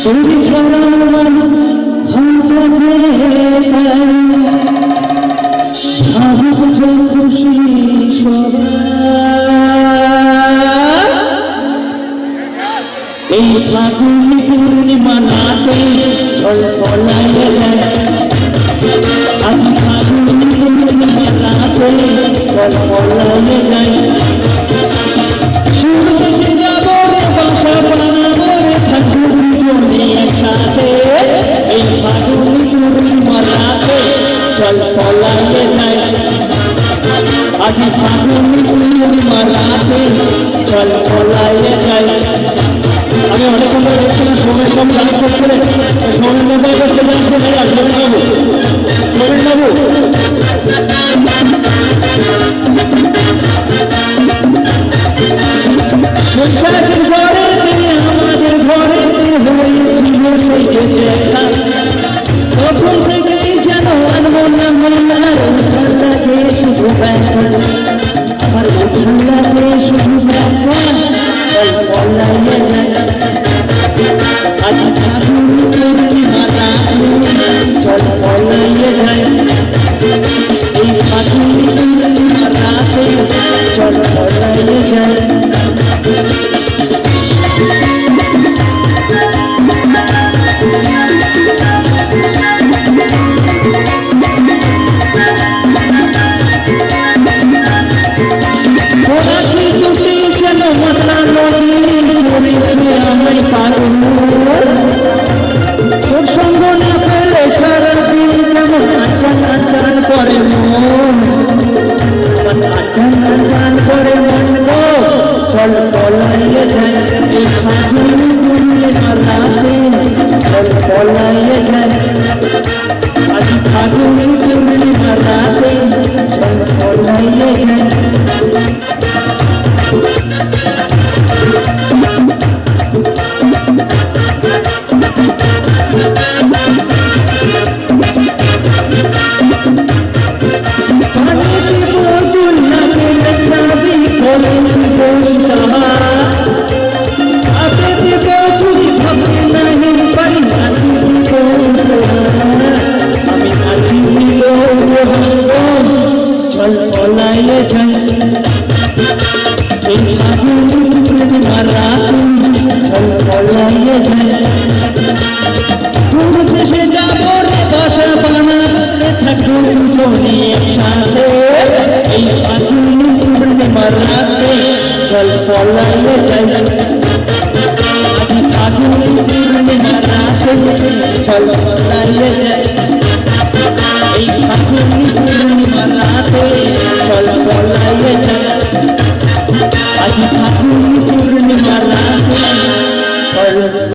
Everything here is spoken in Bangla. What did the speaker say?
তুমি ছাড়া আমার ভালো যে খুশি এই ফাগুন পূর্ণিমা রাতে জল পলাইয়া যায় আজ ফাগুন পূর্ণিমা রাতে জল পলাইয়া যায় সুর দেশে যাবো রে বাসা বানাবো রে থাকবো দুজনে একসাথে এই ফাগুন পূর্ণিমা রাতে জল পলাইয়া যায় আজ ফাগুন পূর্ণিমা রাতে জল পলাইয়া যায় আমি অনেকক্ষণ ধরে দেখছি না সৌমেন বাবু ডান্স করছিলেন সৌমেন বাবু করছে ডান্স করে সৌমেন বাবু সংসারের ঘরে আমাদের ঘরে হয়েছিল সেই যে দেখা তখন থেকেই যেন আনবো না মনার উঠান লাগে শুধু দেখা আমার উঠান লাগে শুধু দেখা পলাইয়া যায় আজ ফাগুন পূর্ণিমা রাতে জল পলাইয়া যায় এই ফাগুন পূর্ণিমা রাতে জল পলাইয়া যায় তোর সঙ্গ না পেলে সারাদিন কেমন আচান আচান করে মন আচান আচান করে মন গো চল পলাইয়া যায় এই ফাগুন পূর্ণিমা রাতে চল পলাইয়া যায় আজ ফাগুন পূর্ণিমা রাতে চল পলাইয়া যায় চল পলাইয়া যায় এই ফাগুন পূর্ণিমা রাতে চল পলাইয়া যায় দূর দেশে যাবো রে বাসা বানাবো থাকবো দুজনে একসাথে এই ফাগুন পূর্ণিমা রাতে চল পলাইয়া যায় আজ ফাগুন পূর্ণিমা রাতে চল পলাইয়া যায় এই ফাগুন পূর্ণিমা রাতে চল পলাইয়া যায়